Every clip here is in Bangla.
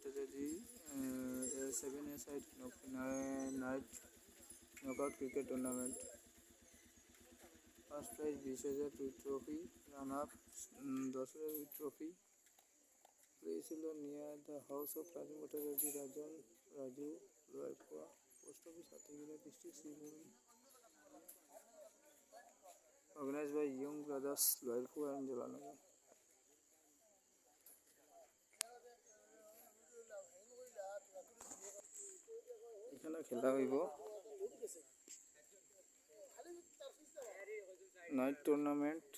Bhattacharya A7A side night knockout cricket tournament. First prize 20,000 with trophy, run-up 10,000 with trophy. Place near the house of Raju Bhattacharya, Raju Loyalpura, Post Office, Hatigila District, Sibuni. Organized by Young Brothers, Loyalpura and Jalanagar. এখানে খেলা হইব নাইট টুর্নামেন্ট।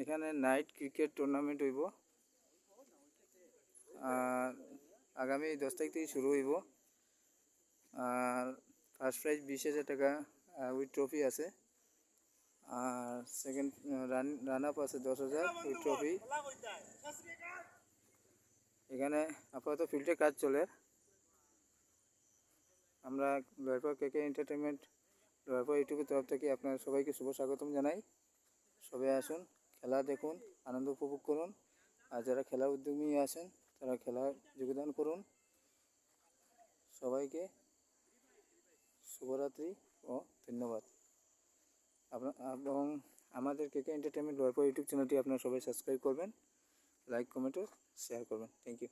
এখানে নাইট ক্রিকেট টুর্নামেন্ট হইব, আগামী 10 তারিখ থেকে শুরু হইব। আর ফার্স্ট প্রাইজ 20,000 টাকা উইথ ট্রফি আছে, আর সেকেন্ড রান আপ আছে 10,000 উইথ ট্রফি। এখানে আপাতত ফিল্ডে কাজ চলে। আমরা লয়ারপুর কেকে এন্টারটেনমেন্ট লয়ারপুর ইউটিউবের তরফ থেকে আপনার সবাইকে শুভ স্বাগতম জানাই। সবাই আসুন, খেলা দেখুন, আনন্দ উপভোগ করুন। আর যারা খেলার উদ্যমী আছেন তারা খেলায় যোগদান করুন। সবাইকে শুভরাত্রি ও ধন্যবাদ। এবং আমাদের কেকে এন্টারটেনমেন্ট লয়ারপুর ইউটিউব চ্যানেলটি আপনারা সবাই সাবস্ক্রাইব করবেন, লাইক, কমেন্ট ও শেয়ার করবেন। Thank you.